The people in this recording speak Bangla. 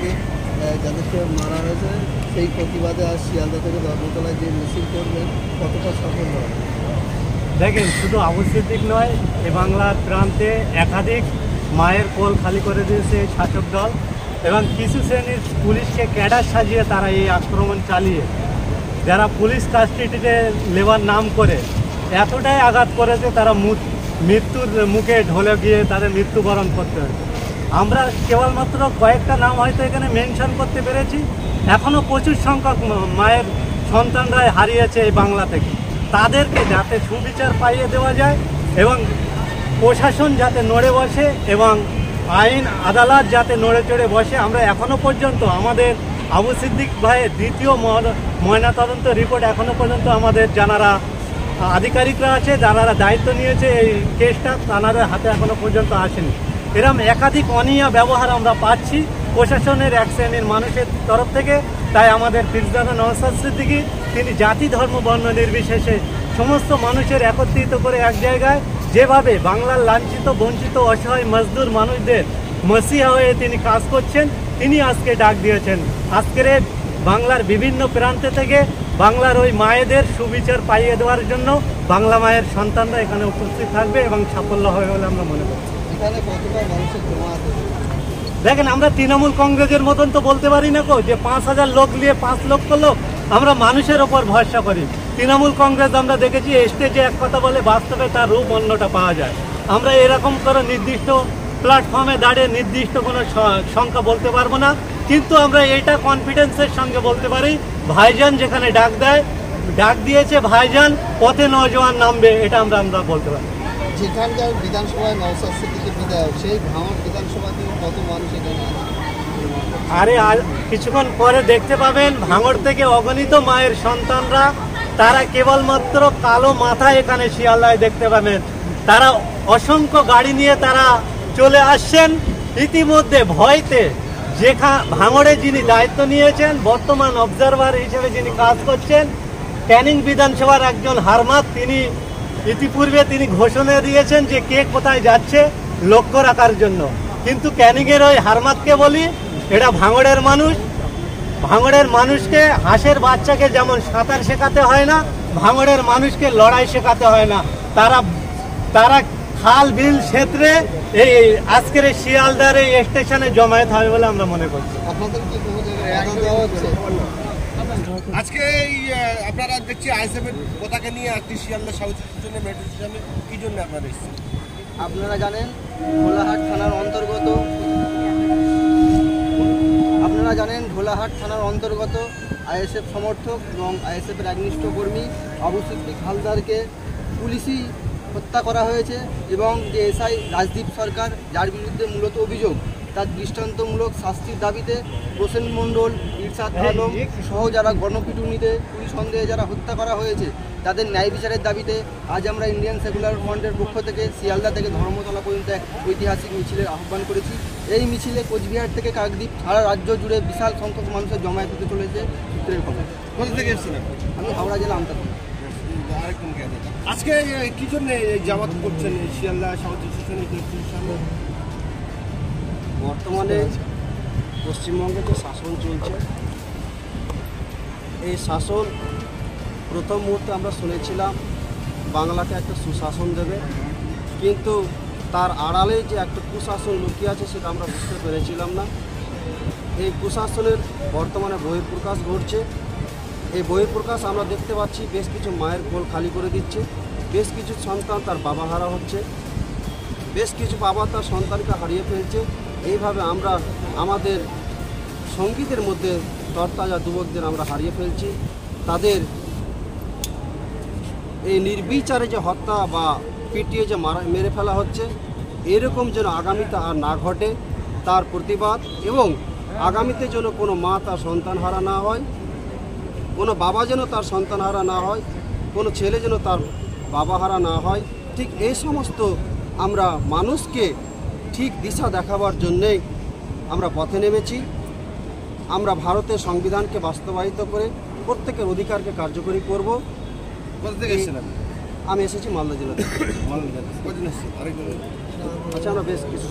থেকে যাদেরকে মারা হয়েছে সেই প্রতিবাদে আজ শিয়ালদা থেকে ধর্মতলায় যে মিছিল করবেন কতটা সফল হবে? দেখেন, শুধু আবু সিদ্দিক নয়, এ বাংলার প্রান্তে একাধিক মায়ের কোল খালি করে দিয়েছে এই শাসক দল এবং কিছু শ্রেণীর পুলিশকে ক্যাডার সাজিয়ে তারা এই আক্রমণ চালিয়ে যারা পুলিশ কাস্টডিতে নেওয়ার নাম করে এতটাই আঘাত করেছে তারা মৃত্যুর মুখে ঢলে গিয়ে তাদের মৃত্যুবরণ করতে হয়েছে। আমরা কেবলমাত্র কয়েকটা নাম হয়তো এখানে মেনশন করতে পেরেছি, এখনও প্রচুর সংখ্যক মায়ের সন্তানরাই হারিয়েছে এই বাংলা থেকে। তাদেরকে যাতে সুবিচার পাইয়ে দেওয়া যায় এবং প্রশাসন যাতে নড়ে বসে এবং আইন আদালত যাতে নড়ে চড়ে বসে, আমরা এখনও পর্যন্ত আমাদের আবু সিদ্দিক ভাইয়ের দ্বিতীয় ময়নাতদন্ত রিপোর্ট এখনও পর্যন্ত আমাদের যারা আধিকারিকরা আছে, যারা দায়িত্ব নিয়েছে এই কেসটা, তাদের হাতে এখনও পর্যন্ত আসেনি। এরকম একাধিক অনিয়া ব্যবহার আমরা পাচ্ছি প্রশাসনের এক শ্রেণীর মানুষের তরফ থেকে। তাই আমাদের পীরজাদা নওশাদ সিদ্দিকী তিনি জাতি ধর্ম বর্ণ নির্বিশেষে সমস্ত মানুষের একত্রিত করে এক জায়গায় যেভাবে বাংলার লাঞ্ছিত বঞ্চিত অসহায় মজদুর মানুষদের মসিহা হয়ে তিনি কাজ করছেন, তিনি আজকে ডাক দিয়েছেন আজকের বাংলার বিভিন্ন প্রান্তে থেকে বাংলার ওই মায়েদের সুবিচার পাইয়ে দেওয়ার জন্য বাংলা মায়ের সন্তানরা এখানে উপস্থিত থাকবে এবং সাফল্য হবে বলে আমরা মনে করছি। দেখেন, আমরা তৃণমূল কংগ্রেসের মতন তো বলতে পারি না যে 5,000 লোক নিয়ে 5 লক্ষ লোক, আমরা মানুষের ওপর ভরসা করি। তৃণমূল কংগ্রেস আমরা দেখেছি স্টেজে এক কথা বলে বাস্তবে তার রূপ অন্যটা পাওয়া যায়। আমরা এরকম করে নির্দিষ্ট প্ল্যাটফর্মে দাঁড়িয়ে নির্দিষ্ট কোনো সংখ্যা বলতে পারবো না, কিন্তু আমরা এটা কনফিডেন্সের সঙ্গে বলতে পারি ভাইজান যেখানে ডাক দিয়েছে ভাইজান পথে নওজোয়ান নামবে, এটা আমরা বলতে পারি। যেখানকার বিধানসভায় নওশাদ সিদ্দিকী বিধায়ক, সেই ভাঙড় বিধানসভাতে কত মানুষ এখানে? আরে আর কিছুক্ষণ পরে দেখতে পাবেন ভাঙড় থেকে অগণিত মায়ের সন্তানরা, তারা কেবলমাত্র কালো মাথায় এখানে শিয়ালদায় দেখতে পাবেন। তারা অসংখ্য গাড়ি নিয়ে তারা চলে আসছেন। ইতিমধ্যে ভয়তে ভাঙড়ে যিনি দায়িত্ব নিয়েছেন, বর্তমান অবজারভার হিসেবে যিনি কাজ করছেন, ক্যানিং বিধানসভার একজন হারমাত, তিনি ইতিপূর্বে তিনি ঘোষণা দিয়েছেন যে কে কোথায় যাচ্ছে লক্ষ্য রাখার জন্য। কিন্তু ক্যানিংয়ের ওই হারমাতকে বলি, এটা ভাঙড়ের মানুষ। ভাঙড়ের মানুষকে হাঁসের বাচ্চাকে যেমন সাঁতার শেখাতে হয় না, ভাঙড়ের মানুষকে লড়াই শেখাতে হয় না। তারা খাল বিল ক্ষেত্রে এই আজকের শিয়ালদার এই স্টেশনে জমায়েত হবে বলে আমরা মনে করছি। আজকে আপনারা দেখছি আইএসএফের পতাকা নিয়ে আসছি শিয়ালদা সাউথ স্টেশনে মেট্রো স্টেশনে, কি জন্য আপনারা এসেছেন? আপনারা জানেন ভোলাহাট থানার অন্তর্গত আইএসএফ সমর্থক এবং আইএসএফের একনিষ্ঠ কর্মী আবু সিদ্দিক হালদারকে পুলিশি হত্যা করা হয়েছে এবং যে এসআই রাজদীপ সরকার, যার বিরুদ্ধে মূলত অভিযোগ, তার দৃষ্টান্তমূলক শাস্তির দাবিতে প্রসেন মণ্ডল, ইরশাদ আলম সহ যারা গণপিটুনিতে পুলিশ সন্দেহে যারা হত্যা করা হয়েছে, তাদের ন্যায় বিচারের দাবিতে আজ আমরা ইন্ডিয়ান সেকুলার ফ্রন্টের পক্ষ থেকে শিয়ালদা থেকে ধর্মতলা পর্যন্ত এক ঐতিহাসিক মিছিলের আহ্বান করেছি। এই মিছিলে কোচবিহার থেকে কাকদ্বীপ সারা রাজ্য জুড়ে বিশাল সংখ্যক মানুষের জমায়েত হতে চলেছে। সূত্রের খবর। কোথা থেকে এসেছিলেন? আমি হাওড়া জেলা আমতাপুর। আজকে কি জন্য জামাত করছেন শিয়ালদা সাউথ স্টেশনে? বর্তমানে পশ্চিমবঙ্গে যে শাসন চলছে, এই শাসন প্রথম মুহূর্তে আমরা শুনেছিলাম বাংলাকে একটা সুশাসন দেবে, কিন্তু তার আড়ালে যে একটা কুশাসন লুকিয়ে আছে সেটা আমরা বুঝতে পেরেছিলাম না। এই কুশাসনের বর্তমানে বহিঃপ্রকাশ ঘটছে। এই বহিঃপ্রকাশ আমরা দেখতে পাচ্ছি, বেশ কিছু মায়ের কোল খালি করে দিচ্ছে, বেশ কিছু সন্তান তার বাবা হারা হচ্ছে, বেশ কিছু বাবা তার সন্তানকে হারিয়ে ফেলছে। এইভাবে আমরা আমাদের সঙ্গীতের মধ্যে তরতাজা যুবকদের আমরা হারিয়ে ফেলছি। তাদের এই নির্বিচারে যে হত্যা বা পিটিয়ে যে মেরে ফেলা হচ্ছে, এরকম যেন আগামীতে আর না ঘটে তার প্রতিবাদ, এবং আগামীতে যেন কোনো মা তার সন্তান হারা না হয়, কোনো বাবা যেন তার সন্তান হারা না হয়, কোনো ছেলে যেন তার বাবা হারা না হয়। ঠিক এই সমস্ত আমরা মানুষকে ঠিক দিশা দেখাবার জন্যেই আমরা পথে নেমেছি। আমরা ভারতের সংবিধানকে বাস্তবায়িত করে প্রত্যেকের অধিকারকে কার্যকরী করব। কোথা থেকে এসেছিলেন? আমি এসেছি মালদা জেলা থেকে। মালদা কদিন এসেছি? আচ্ছা, আমরা বেশ কিছু